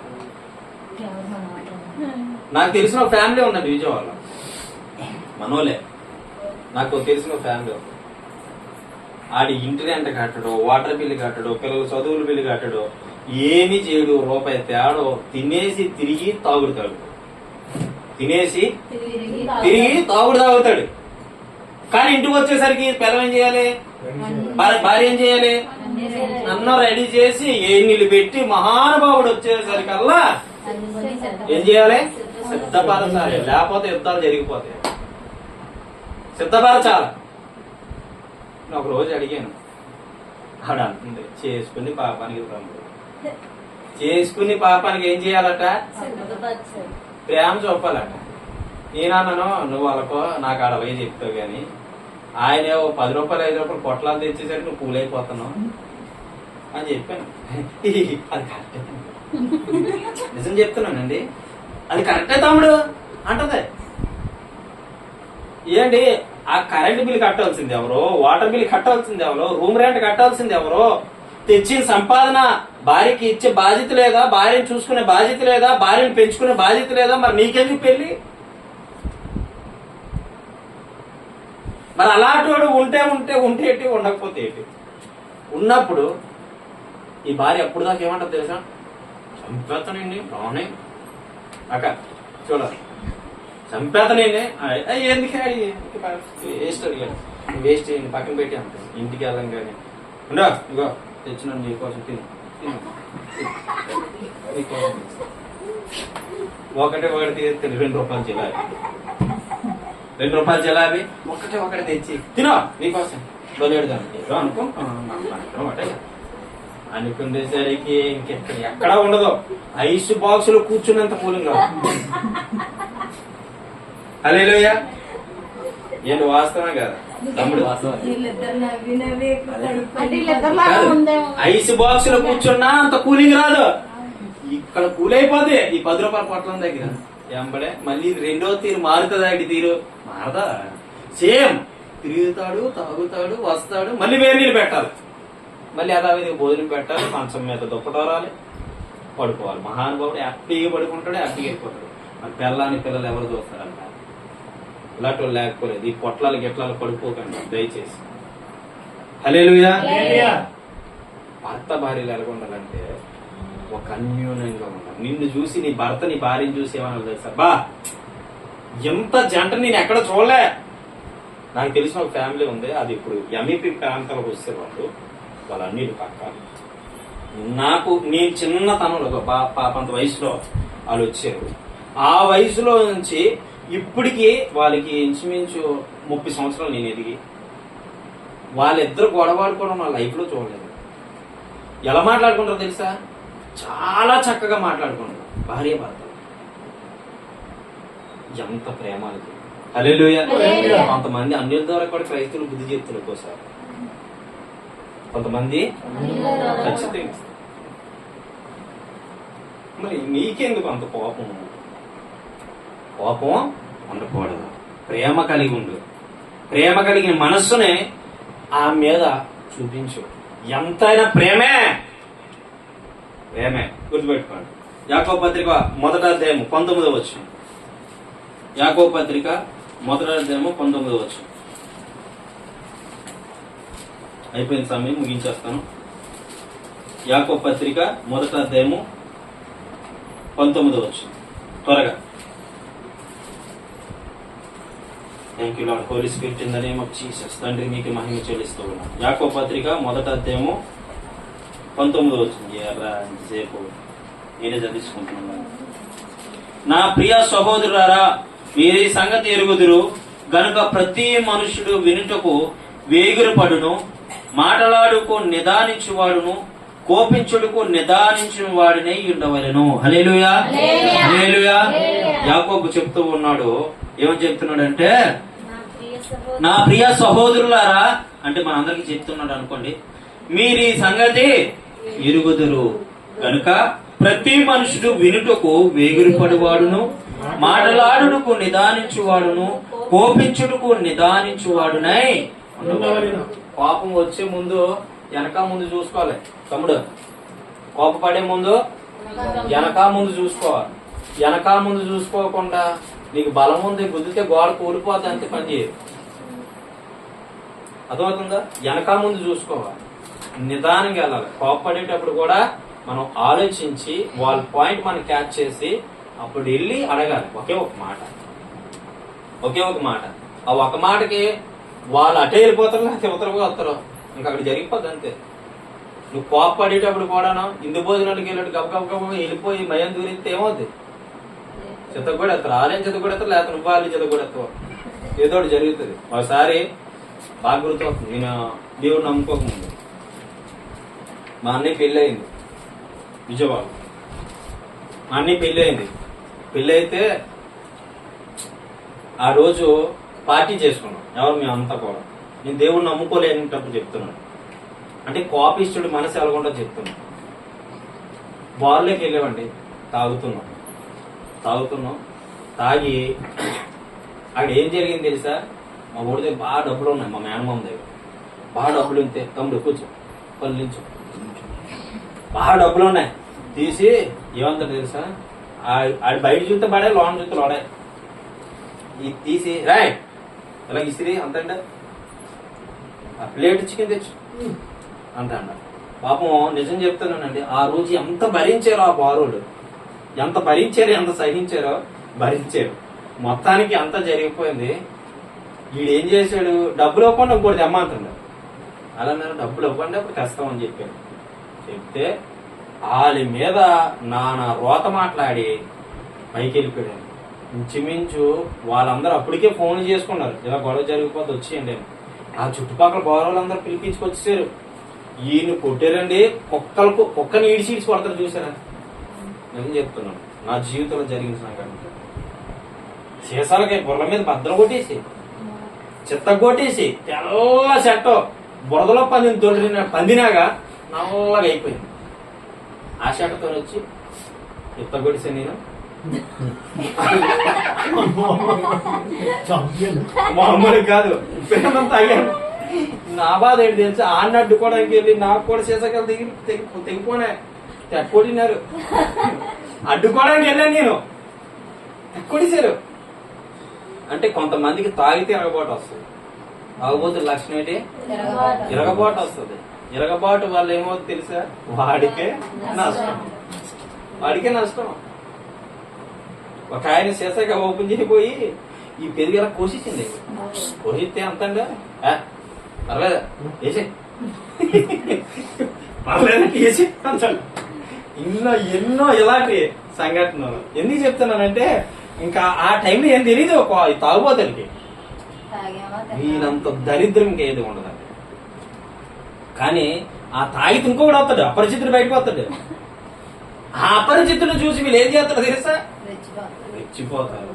నాకు తెలిసిన ఒక ఫ్యామిలీ ఉందండి విజయవాడలో, మనోలే. నాకు తెలిసిన ఒక ఫ్యామిలీ ఉంది. ఆడి ఇంటి రెంట్ కట్టడు, వాటర్ బిల్లు కట్టడు, పిల్లల చదువుల బిల్లు కట్టడు, ఏమి చేయడు, రూపాయి తేడో, తినేసి తిరిగి తాగుతాడు, తినేసి తిరిగి తాగుతాడు. కానీ ఇంటికి వచ్చేసరికి పిల్లలు ఏం చేయాలి, భార్య ఏం చేయాలి, అన్నం రెడీ చేసి నీళ్ళు పెట్టి మహానుభావుడు వచ్చేసరికల్లా ఏం చేయాలి, సిద్ధపరచాలి, లేకపోతే యుద్ధాలు జరిగిపోతాయి. సిద్ధపరచాలి. నేను ఒక రోజు అడిగాను, ఆవిడ అంటుంది చేసుకుని పాపానికి తమ్ముడు, చేసుకుని పాపానికి ఏం చేయాలట, ప్రేమ చూపాలట. నేనన్నాను, నువ్వు వాళ్ళకో నాకు ఆడ వై చెప్తావు గాని, ఆయన 10 రూపాయలు 5 రూపాయలు పొట్లాలు తెచ్చేసరికి నువ్వు పూలైపోతున్నావు అని చెప్పాను. అది కరెక్టే, నిజం చెప్తున్నానండి, అది కరెక్టే తమ్ముడు అంటది. ఏంటి, ఆ కరెంట్ బిల్ కట్టాల్సింది ఎవరో, వాటర్ బిల్ కట్టాల్సింది ఎవరో, రూమ్ రెంట్ కట్టాల్సింది ఎవరో, తెచ్చిన సంపాదన భార్యకి ఇచ్చే బాధ్యత లేదా, భార్యను చూసుకునే బాధ్యత లేదా, భార్యను పెంచుకునే బాధ్యత లేదా, మరి నీకెందుకు పెళ్లి? మరి అలాంటి వాడు ఉంటే ఏంటి, ఉండకపోతే ఏంటి? ఉన్నప్పుడు ఈ భార్య ఎప్పుడు దాకా ఏమంటారు తెలుసా, చంపేస్తానండి రానే అక్క చూడాలి, చంపేతనండి ఎందుకు వేస్ట్ అడిగాడు, వేస్ట్ చేయండి పక్కన పెట్టి అంత ఇంటికి వెళ్ళం కానీ ఉండో ఇగో తెచ్చిన నీకోసం తిను ఒకటి తీస్తే 2 రూపాయలు జిలాబీ, 2 రూపాయలు జిలాబీ ఒకటి తెచ్చి తినో నీకోసం బలేడుదాను అనుకునేసరికి ఎక్కడా ఉండదు, ఐస్ బాక్స్ లో కూర్చున్నంత కూలింగ్ రాదు. హల్లెలూయా. ఏంటి వాస్తవమే కదా తమ్ముడు? ఐస్ బాక్స్ లో కూర్చున్నా అంత కూలింగ్ రాదు, ఇక్కడ కూల్ అయిపోతే ఈ 10 రూపాయల పొట్లం దగ్గర ఎంబడే మళ్ళీ రెండో తీరు మారుతుంది. ఆడి తీరు మారదా, సేమ్ తిరుగుతాడు, తాగుతాడు, వస్తాడు, మళ్ళీ వేరే నీళ్ళు పెట్టాలి, మళ్ళీ యథావిధిగా భోజనం పెట్టాలి, మంచం మీద దుప్పటారాలి, పడుకోవాలి. మహానుభావుడు హ్యాపీగా పడుకుంటాడు, హ్యాపీగా వెళ్ళిపోతాడు. మరి పిల్లలు ఎవరు చూస్తారంట? ఇలాంటి వాళ్ళు లేకపోలేదు. ఈ పొట్లాలు గిట్లాలు పడిపోకండి దయచేసి. హల్లెలూయా. భర్త భార్యలు ఎలా ఉండాలంటే ఒక అన్యోన్యంగా ఉండాలి. నిన్ను చూసి నీ భర్త నీ భార్యను చూసి ఏమన్నా తెలుసా, బా ఎంత జంట నేను ఎక్కడ చూడలే. నాకు తెలిసిన ఒక ఫ్యామిలీ ఉంది, అది ఇప్పుడు ఎంఈపీ ప్రాంతాలకు వస్తే వాళ్ళ అన్నిటి పక్క. నేను చిన్నతనంలో పాపంత వయసులో వాళ్ళు వచ్చారు. ఆ వయసులో నుంచి ఇప్పటికి వాళ్ళకి ఇంచుమించు 30 సంవత్సరాలు నేను ఎదిగి వాళ్ళిద్దరు గొడవాడుకోవడం నా లైఫ్ లో చూడలేదు. ఎలా మాట్లాడుకుంటారో తెలుసా, చాలా చక్కగా మాట్లాడుకుంటారు భార్య భర్త. ఎంత ప్రేమాలకి. హల్లెలూయా. కొంతమంది అన్యుల ద్వారా కూడా క్రైస్తవులు బుద్ధి చెప్తున్నారు ఒక్కోసారి, కొంతమంది ఖచ్చితంగా. మరి నీకెందుకు అంత కోపం ఉండకూడదు. ప్రేమ కలిగి ఉండు, ప్రేమ కలిగిన మనస్సునే ఆ మీద చూపించు. ఎంతైనా ప్రేమే గుర్తుపెట్టుకోండి. యాకోబు పత్రిక 1వ అధ్యాయం 19వ వచనం. యాకోబు పత్రిక 1వ అధ్యాయం 19వ వచనం. అయిపోయిన సమయం, ముగించేస్తాను. యాకోబు పత్రిక 1వ అధ్యాయము 19వ వచనం త్వరగా. Thank you Lord, Holy Spirit in the name of Jesus. తండ్రి మీకు మహిమ చెల్లిస్తూ ఉన్నాం. యాకోబు పత్రిక 1వ అధ్యాయము 19వ వచనం. సేపు నేనే చదివించుకుంటున్నాను. నా ప్రియ సహోదరులారా, మీరు ఈ సంగతి ఎరుగుదురు గనుక ప్రతి మనుషుడు వినుటకు వేగిరపడును, మాటలాడుకు నిదానించువాడును, కోపించుడుకు నిదానించిన వాడినే ఉండవలెను. హల్లెలూయా, హల్లెలూయా. యాకోబు చెప్తూ ఉన్నాడు, ఏమని చెప్తున్నాడంటే, నా ప్రియ సహోదరులారా అంటే మనందరికి చెప్తున్నాడు అనుకోండి. మీరు ఈ సంగతి ఎరుగుదురు గనుక ప్రతి మనుషుడు వినుటకు వేగిరపడువాడును, మాటలాడుటకు నిదానించువాడును, కోపించుటకు నిదానించువాడునై ఉండవలెను. కోపం వచ్చే ముందు వెనక ముందు చూసుకోవాలి తమ్ముడు. కోపపడే ముందు వెనక ముందు చూసుకోవాలి. వెనక ముందు చూసుకోకుండా నీకు బలం ఉంది, గుద్దితే గోడ కూలిపోతే అంతే, పని చేయదు. అర్థమవుతుందా? వెనక ముందు చూసుకోవాలి, నిదానంగా వెళ్ళాలి. కోపపడేటప్పుడు కూడా మనం ఆలోచించి వాళ్ళ పాయింట్ మనం క్యాచ్ చేసి అప్పుడు వెళ్ళి అడగాలి. ఒకే ఒక మాట, ఒకే ఒక మాట. ఆ ఒక మాటకి వాళ్ళు అటే వెళ్ళిపోతారు, లేకపోతే ఉత్తరగా వస్తారు, ఇంకా అక్కడ జరిగిపోద్ది అంతే. నువ్వు కోపపడేటప్పుడు కూడాను ఇందు భోజనానికి వెళ్ళి గబగబ వెళ్ళిపోయి మయం దూరిస్తే ఏమవుద్ది? చెత్త కూడా ఎత్తారు, ఆలయం చెత్త కూడా ఎత్తారు, లేకపోతే నువ్వు వాళ్ళని చెత్త కూడా ఎత్తావు, ఏదో ఒకటి జరుగుతుంది. ఒకసారి బాగా గుర్తొస్తుంది. నేను దేవుడు నమ్ముకోకముందు మా అన్నయ్య పెళ్ళి అయింది విజయవాడ. మా అన్నయ్య పెళ్ళి అయింది. పెళ్ళి అయితే ఆ రోజు పార్టీ చేసుకున్నాం ఎవరు మేమంతా కూడా. నేను దేవుడు నమ్ముకోలేనప్పుడు చెప్తున్నాను, అంటే కోపిష్టుడు మనసు ఎలాగుంటో చెప్తున్నాను. బార్లోకి వెళ్ళామండి, తాగుతున్నాం తాగి అక్కడ ఏం జరిగింది తెలుసా? మా ఊడి దగ్గర బాగా డబ్బులు ఉన్నాయి, మా మేనమామ దగ్గర బాగా డబ్బులు ఉంటే, తమ్ముడు కూర్చో పల్లించు, బాగా డబ్బులు ఉన్నాయి. తీసి ఏమంటారు తెలుసా? ఆడి బయట చూస్తే పడే, లోన్ చూస్తే లోడే. ఇది తీసి రాయ్ ఇలా ఇసిరి అంతండి, ఆ ప్లేట్ చికెన్ తెచ్చు అంత అంట. పాపం నిజం చెప్తున్నానండి, ఆ రోజు ఎంత భరించారో ఆ బారోళ్ళు, ఎంత భరించారు, ఎంత సహించారో భరించారు. మొత్తానికి అంత జరిగిపోయింది. వీడు ఏం చేశాడు? డబ్బులు ఇవ్వకుండా ఇంకోటి తెమ్మంటుండ. అలా నేను డబ్బులు ఇవ్వండి అప్పుడు తెస్తామని చెప్పాడు. చెప్తే వాళ్ళ మీద నానా రోత మాట్లాడి పైకి వెళ్ళిపోయాడు. ఇంచుమించు వాళ్ళందరూ అప్పటికే ఫోన్లు చేసుకున్నారు, ఇలా గొడవ జరిగిపోతే వచ్చేయండి అని. ఆ చుట్టుపక్కల గౌరవులందరూ పిలిపించుకొచ్చేసారు. ఈయన కొట్టారండి, కుక్కని ఈడిచి కొడతారు. చూసారా? నేను చెప్తున్నాను, నా జీవితంలో జరిగిన సంఘటన. సీసాలకి బుర్ర మీద భద్రం కొట్టేసి, చెత్త కొట్టేసి, తెల్ల చెట్ట బురదలో పందినాగా నల్లగా అయిపోయింది. ఆ చెట్టతో వచ్చి చెత్త కొట్టేసాను నేను. మామూలు కాదు, తాగాను. నా బాధ ఏంటి తెలుసు? ఆడిని అడ్డుకోవడానికి వెళ్ళి నాకు కూడా సీసాకాయలు తెగిపోయినాయి, తెక్కొట్టినారు. అడ్డుకోవడానికి వెళ్ళాను నేను, తెక్కొట్టేశారు. అంటే కొంతమందికి తాగితే ఇరగబాటు వస్తుంది, తాగబోతే లక్షణం ఏంటి? ఇరగబాటు వస్తుంది. ఇరగబాటు వల్ల ఏమవుతుంది తెలుసా? వాడికే నష్టం. ఒక ఆయన సీసాగా ఓపెన్ చేసిపోయి ఈ పెరిగేలా కోసించింది. కోసిస్తే అంతండి, పర్లేదా వేసి పర్లేదంటే వేసి అంటాడు. ఎన్నో ఇలాంటి సంఘటనలు. ఎందుకు చెప్తున్నానంటే ఇంకా ఆ టైంలో ఏం తెలియదు తాగుబోతులకి. వీళ్ళంత దరిద్రం ఇంకేది ఉండదండి. కానీ ఆ తాగితే ఇంకొకటి వస్తాడు, అపరిచితుడు బయటకు వస్తాడు. ఆ అపరిచితుడు చూసి వీళ్ళు ఏం చేస్తారో తెలుసా? రెచ్చిపోతారు.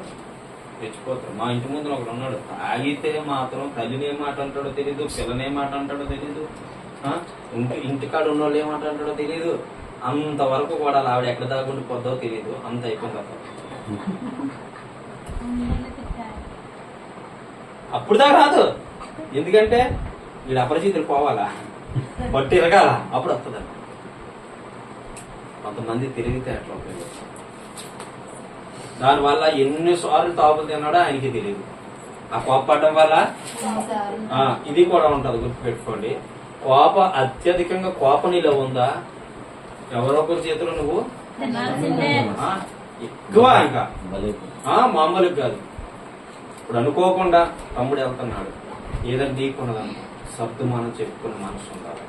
మా ఇంటి ముందు ఒకడు ఉన్నాడు, తాగితే మాత్రం తల్లిని ఏం మాట అంటాడో తెలీదు, పిల్లని ఏం మాట అంటాడో తెలీదు, ఇంటికాడ ఉన్న వాళ్ళు ఏమాట అంటాడో తెలీదు. అంతవరకు కూడా ఆవిడ ఎక్కడ దాగుండి పోద్దో తెలీదు. అంత అయిపోయింది అప్పుడు. అప్పుడు దాకా రాదు, ఎందుకంటే వీడు అపరిచితులు పోవాలా, పట్టి ఎరగాల, అప్పుడు వస్తుంది. కొంతమంది తిరిగితే అట్లా దానివల్ల ఎన్నిసార్లు తాగులు తిన్నాడో ఆయనకి తెలియదు. ఆ కోపపడడం వల్ల ఇది కూడా ఉంటది, గుర్తుపెట్టుకోండి. అత్యధికంగా కోపం నీలో ఉందా? ఎవరో ఒకరి చేతిలో నువ్వు ఎక్కువ ఇంకా మామూలుగా కాదు. ఇప్పుడు అనుకోకుండా తమ్ముడు వెళ్తున్నాడు, ఏదైనా నీకున్నదనుకో సర్దుమానం చెప్పుకునే మనసు ఉండాలి.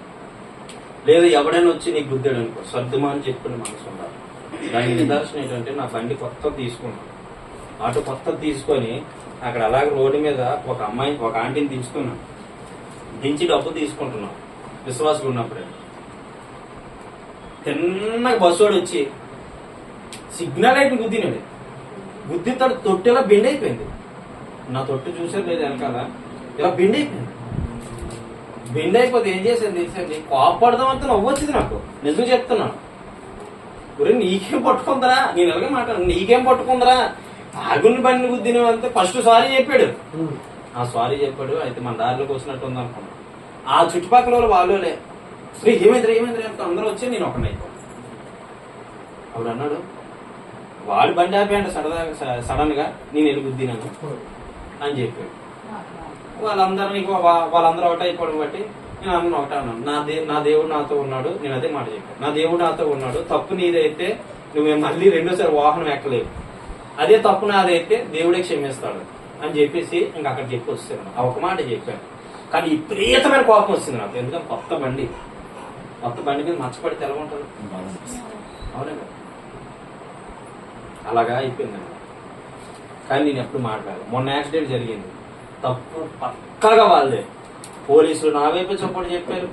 లేదా ఎవడైనా వచ్చి నీకు గుద్దాడు అనుకో సర్దుమానం చెప్పుకునే మనసు ఉండాలి. దానికి నిదర్శనం ఏంటంటే, నా బండి కొత్తది తీసుకున్నాను. ఆటో కొత్తది తీసుకొని అక్కడ అలాగే రోడ్డు మీద ఒక ఆంటీని దించుతున్నాను. దించి డబ్బు తీసుకుంటున్నాం విశ్వాసం ఉన్నప్పుడే. తిన్నగా బస్సోడు వచ్చి సిగ్నల్ లైట్ గుద్దినాడు. గుద్దితాడు, తొట్టు ఇలా బెండ్ అయిపోయింది. నా తొట్టు చూసారు లేదు వెనకాల, ఇలా బెండ్ అయిపోయింది. బెండ్ అయిపోతే ఏం చేశాను తెలిసండి, కోపడదాం అంతా నవ్వొచ్చింది నాకు. నిజం చెప్తున్నాను. ఒరే నీకేం పట్టుకుందరా, నేను ఎలాగే మాట్లాడు, నీకేం పట్టుకుందరా, ఆగుని బండి గుద్దిన అంతే. ఫస్ట్ సారీ చెప్పాడు. ఆ సారీ చెప్పాడు. అయితే మన దారిలోకి వచ్చినట్టు ఉంది అనుకున్నాను. ఆ చుట్టుపక్కల వాళ్ళే శ్రీ ఏమైంది అంటే అందరూ వచ్చి నేను ఒకనే అయిపోయాను. అప్పుడు అన్నాడు, వాడు బండి ఆపాడు సడన్ గా, నేను వెళ్ళి గుద్దినాను అని చెప్పాడు. వాళ్ళందరూ ఒకటే అయిపోవడం బట్టి నేను అన్న ఒకటే అన్నాను, నా దేవుడు నాతో ఉన్నాడు. నేను అదే మాట చెప్పాను, నా దేవుడు నాతో ఉన్నాడు. తప్పు నీదైతే నువ్వు మళ్ళీ రెండోసారి వాహనం ఎక్కలేవు, అదే తప్పు నాదైతే దేవుడే క్షమిస్తాడు అని చెప్పేసి ఇంకా అక్కడ చెప్పి వస్తాను. ఆ ఒక మాట చెప్పాను. కానీ విపరీతమైన కోపం వస్తుంది నాకు. ఎందుకంటే కొత్త బండి మీద మచ్చపడితే ఎలా ఉంటుంది? అవునే కదా, అలాగా అయిపోయిందండి. కానీ నేను ఎప్పుడు మాట్లాడాలి. మొన్న యాక్సిడెంట్ జరిగింది, తప్పు పక్కాగా వాళ్ళే. పోలీసులు నా వైపు సపోర్ట్ చెప్పారు.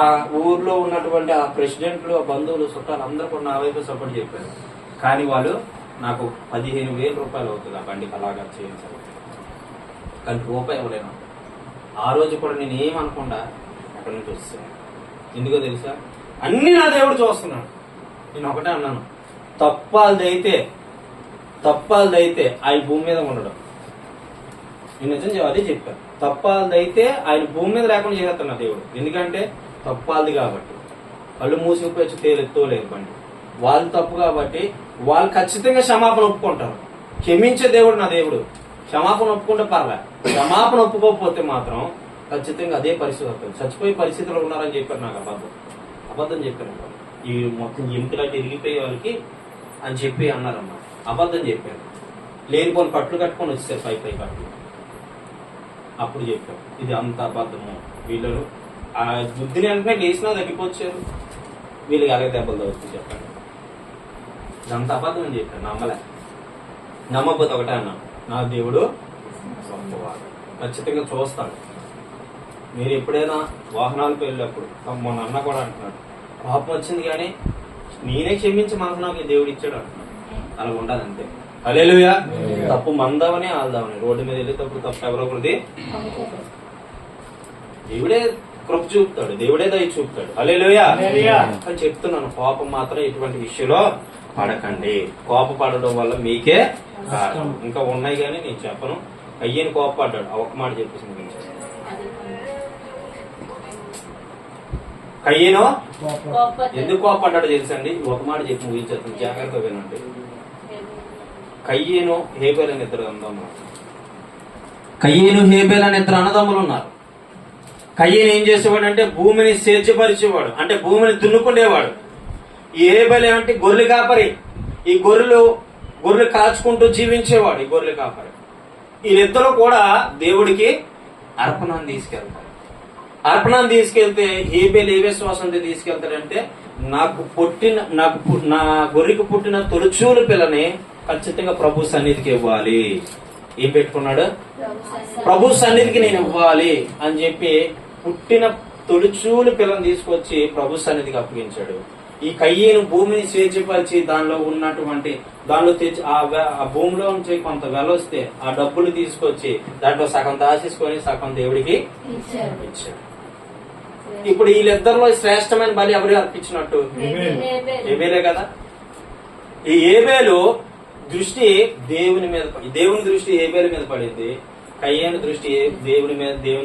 ఆ ఊర్లో ఉన్నటువంటి ఆ ప్రెసిడెంట్లు, ఆ బంధువులు, చుట్టాలు అందరూ కూడా నా వైపు సపోర్ట్ చెప్పారు. కానీ వాళ్ళు నాకు 15,000 రూపాయలు అవుతుంది ఆ బండికి అలాగా చేయించాలి. కానీ రూపాయి ఇవ్వలేను. ఆ రోజు కూడా నేను ఏమనకుండా అక్కడి నుంచి వస్తాను. ఎందుకో తెలుసా, అన్ని నా దేవుడు చూస్తున్నాడు. నేను ఒకటే అన్నాను, తప్పాలదైతే ఆయన భూమి మీద ఉండడం. నేను నిజం అదే చెప్పాను. తప్పాలదైతే ఆయన భూమి మీద లేకుండా చేస్తాను నా దేవుడు. ఎందుకంటే తప్పాలది కాబట్టి. కళ్ళు మూసిపోయి తేలెత్తోలేదు బండి. వాళ్ళు తప్పు కాబట్టి వాళ్ళు ఖచ్చితంగా క్షమాపణ ఒప్పుకుంటారు. క్షమించే దేవుడు నా దేవుడు. క్షమాపణ ఒప్పుకుంటే పర్లే, క్షమాపణ ఒప్పుకోకపోతే మాత్రం ఖచ్చితంగా అదే పరిస్థితి వస్తుంది. చచ్చిపోయే పరిస్థితిలో ఉన్నారని చెప్పారు నాకు. అబద్ధం చెప్పారు. ఈ మొత్తం ఎముకలా తిరిగిపోయే వాళ్ళకి అని చెప్పి అన్నారమ్మా. అబద్ధం చెప్పారు. లేనిపోని కట్లు కట్టుకొని వచ్చేసారు, పై కట్లు. అప్పుడు చెప్పారు ఇది అంత అబద్ధము. వీళ్ళు ఆ బుద్ధిని వెంటనే లేచినా తగ్గిపోచ్చారు. వీళ్ళకి అలాగే దెబ్బలు తగ్గుతుంది. చెప్పండి, ఇదంత అబద్ధం అని చెప్పారు. నమ్మకపోతే ఒకటే అన్నాను, నా దేవుడు గొప్పవాడు, ఖచ్చితంగా చూస్తాడు. మీరు ఎప్పుడైనా వాహనాలకు వెళ్ళినప్పుడు, మొన్న అన్న కూడా అంటున్నాడు, కోపం వచ్చింది కానీ నేనే క్షమించి మనసు నాకు దేవుడు ఇచ్చాడు అంటున్నాడు. అలా ఉండాలి అంతే. హల్లెలూయా. తప్పు మందామని ఆల్దామని రోడ్డు మీద వెళ్ళేటప్పుడు తప్పు ఎవరొకరిది దేవుడే కృప చూపుతాడు, దేవుడే దయ చూపుతాడు. హల్లెలూయా అని చెప్తున్నాను. కోపం మాత్రం ఇటువంటి విషయంలో పడకండి. కోపపడడం వల్ల మీకే కారణం. ఇంకా ఉన్నాయి కానీ నేను చెప్పను. అయ్యని కోపపడ్డాడు. ఆ ఒక్క మాట చెప్పేసి ముగించేస్తాను. కయ్యేనో ఎందుకు కోపడ్డాడు తెలుసండి? ఒక మాట చెప్పి ముగించేస్తాను, జాగ్రత్తగా వినండి. కయ్యేను హేబేల్ అని ఇద్దరు అన్నదమ్ములు. కయ్యేను హేబేల్ అని ఇద్దరు అన్నదమ్ములు ఉన్నారు. కయ్యేను ఏం చేసేవాడు అంటే భూమిని సేద్యపరిచేవాడు, అంటే భూమిని దున్నుకునేవాడు. ఈ హేబేల్ ఏమంటే గొర్రెలు కాపరి. ఈ గొర్రెలు కాచుకుంటూ జీవించేవాడు ఈ గొర్రెలు కాపరి. వీళ్ళిద్దరూ కూడా దేవుడికి అర్పణాన్ని తీసుకెళ్తారు. అర్పణాన్ని తీసుకెళ్తే హేబేల్ ఏ విశ్వాసంతో తీసుకెళ్తాడంటే, నా గొర్రెకి పుట్టిన తొలిచూలు పిల్లని ఖచ్చితంగా ప్రభు సన్నిధికి ఇవ్వాలి. ఏం పెట్టుకున్నాడు? ప్రభు సన్నిధికి నేను ఇవ్వాలి అని చెప్పి పుట్టిన తొలిచూలు పిల్లని తీసుకొచ్చి ప్రభు సన్నిధికి అప్పగించాడు. ఈ కయ్యేను భూమిని స్వేచ్ఛపరిచి దానిలో తెచ్చి ఆ భూమిలో నుంచి కొంత వెల వస్తే ఆ డబ్బులు తీసుకొచ్చి దాంట్లో సగం దాచేసుకొని సగం దేవుడికి ఇచ్చాడు. ఇప్పుడు వీళ్ళిద్దరిలో శ్రేష్టమైన బలి ఎవరు అర్పించినట్టు? హేబేలే కదా. ఈ హేబేలు దృష్టి దేవుని దృష్టి హేబేలు మీద పడింది. కయ్యేను దృష్టి దేవుని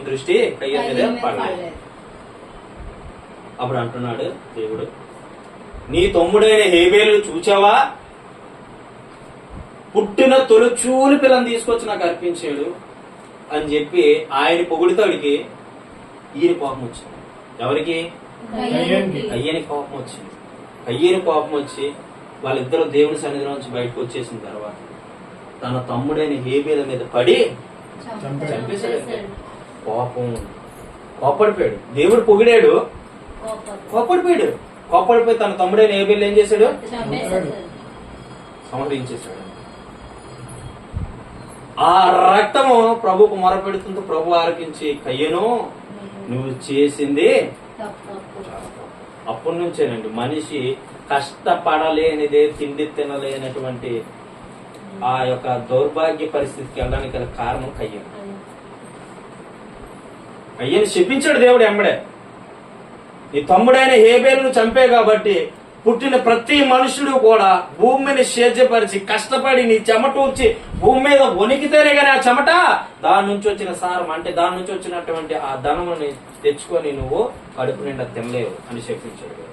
దృష్టి కయ్యేను మీద పడలేదు. అప్పుడు అంటున్నాడు దేవుడు, నీ తమ్ముడైన హేబేలు చూచావా? పుట్టిన తొలిచూలు పిల్లని తీసుకొచ్చి నాకు అర్పించాడు అని చెప్పి ఆయన పొగుడుతాడికి ఈయన కోపం వచ్చింది. ఎవరికి? కయ్యని కోపం వచ్చింది. కయ్యని కోపం వచ్చి వాళ్ళిద్దరూ దేవుని సన్నిధిలో నుంచి బయటకు వచ్చేసిన తర్వాత తన తమ్ముడైన హేబేల మీద పడి చంపేశాడు. కోపడిపోయాడు. దేవుడు పొగిడాడు, కోపడిపోయాడు. కోపడిపోయి తన తమ్ముడైన హేబేలు ఏం చేశాడు? సంహరించేశాడు. ఆ రక్తము ప్రభుకు మొరపెడుతుందో ప్రభు ఆలకించి, కయ్యను నువ్వు చేసింది. అప్పటి నుంచేనండి మనిషి కష్టపడలేనిదే, తిండి తినలేనటువంటి ఆ యొక్క దౌర్భాగ్య పరిస్థితికి వెళ్ళడానికి గల కారణం కయ్యను. కయ్యను శపించాడు దేవుడు ఎంబడే. నీ తమ్ముడైన హేబేలును చంపే కాబట్టి పుట్టిన ప్రతి మనుషుడు కూడా భూమిని సేద్యపరిచి కష్టపడి నీ చెమట వచ్చి భూమి మీద వణికితేనే గానీ ఆ చెమట దాని నుంచి వచ్చిన సారం, అంటే దాని నుంచి వచ్చినటువంటి ఆ ధనముని తెచ్చుకొని నువ్వు కడుపు నిండా తినలేవు అని చెప్పించాడు.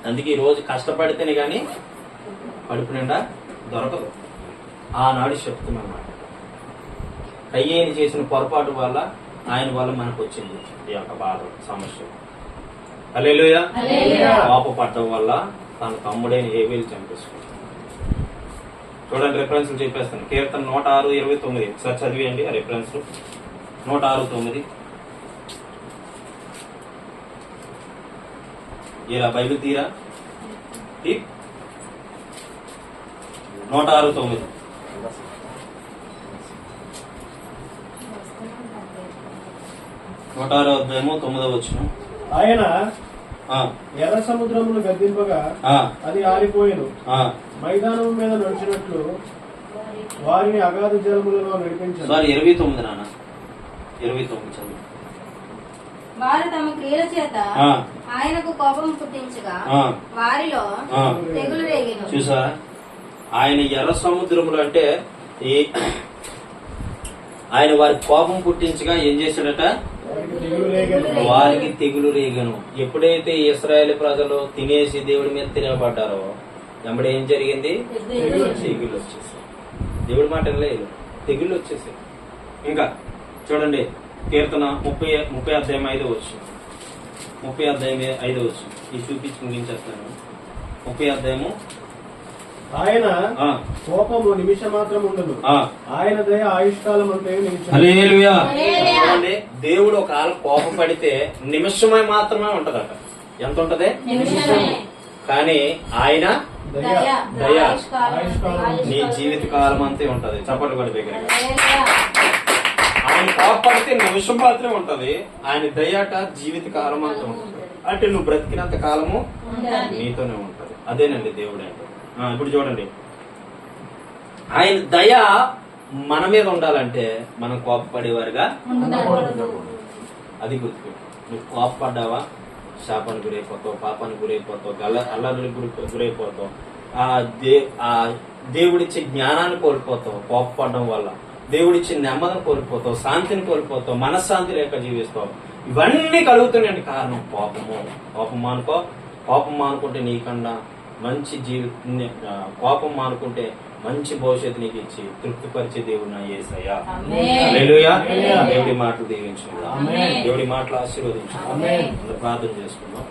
అందుకే ఈ రోజు కష్టపడితేనే గాని కడుపు నిండా దొరకదు. ఆనాడు చెప్తున్నమాట. కయ్యేని చేసిన పొరపాటు వల్ల ఆయన వల్ల మనకు వచ్చింది ఈ యొక్క బాధ, సమస్య. హల్లెలూయా. కోపపడటం వల్ల తన తమ్ముడైన హేబేలు చంపేసుకుంటాడు. చూడండి, రిఫరెన్స్ చెప్పేస్తాను. కీర్తన 106:29 ఒకసారి చదివేయండి. ఆ రిఫరెన్స్ 106:9. ఏరా బైబిల్ తీరా 106:9. 106:9 ఆయన ఎర్ర సముద్రమును గద్దింపగా అది ఆరిపోయెను. మైదానం మీద నడిచినట్లు వారిని అగాధ జలములలో నడిపించారు. 29 నాన్న, 29 చదువు. వారు తమ క్రియల చేత ఆయనకు కోపం పుట్టించగా వారిలో తెగులు రేగెను. చూసా, ఆయన ఎర్ర సముద్రములు అంటే ఆయన వారి కోపం పుట్టించగా ఏం చేశాడట? వారికి తెగులు రేగను. ఎప్పుడైతే ఇశ్రాయేలు ప్రజలు తినేసి దేవుడి మీద తిరగబడ్డారో వెంబడి ఏం జరిగింది? తెగులు వచ్చేసాయి. దేవుడి మాట లేదు, తెగుళ్ళు వచ్చేసాయి. ఇంకా చూడండి, కీర్తన 30:5 30:5 ఇది చూపించి ముగించేస్తాను. 30 ఆయన కోపము నిమిష మాత్రం ఉండదు, ఆయన దయ ఆయుష్కాలం అంతే. హల్లెలూయా. దేవుడు ఒక ఆల కోపపడితే నిమిషమే మాత్రమే ఉంటదట. ఎంత ఉంటది? కానీ ఆయన దయ నీ జీవిత కాలం అంతే ఉంటది. చప్పట్లు పడి దగ్గర ఆయన కోపడితే నిమిషం మాత్రమే ఉంటది, ఆయన దయట జీవిత కాలం అంతా ఉంటుంది. అంటే నువ్వు బ్రతికినంత కాలము నీతోనే ఉంటది. అదేనండి దేవుడు అంటే. ఇప్పుడు చూడండి, ఆయన దయ మన మీద ఉండాలంటే మనం కోపపడేవారుగా అది గుర్తు. నువ్వు కోపపడ్డావా శాపానికి గురైపోతావు, పాపానికి గురైపోతావు, అల్లరికి గురైపోతావు, ఆ దేవుడిచ్చే జ్ఞానాన్ని కోల్పోతావు. కోపపడడం వల్ల దేవుడిచ్చే నెమ్మదిని కోల్పోతావు, శాంతిని కోల్పోతావు, మనశ్శాంతి లేక జీవిస్తావు. ఇవన్నీ కలుగుతున్నాయండి కారణం కోపము. కోపం మానుకుంటే నీకన్నా మంచి కోపం మానుకుంటే మంచి భవిష్యత్తు నీకు ఇచ్చి తృప్తిపరిచే దేవుడు నా యేసయ్యా. హల్లెలూయా. దేవుడి మాటలు దీవించండి, దేవుడి మాటలు ఆశీర్వదించండి. ప్రార్థన చేసుకుందాం.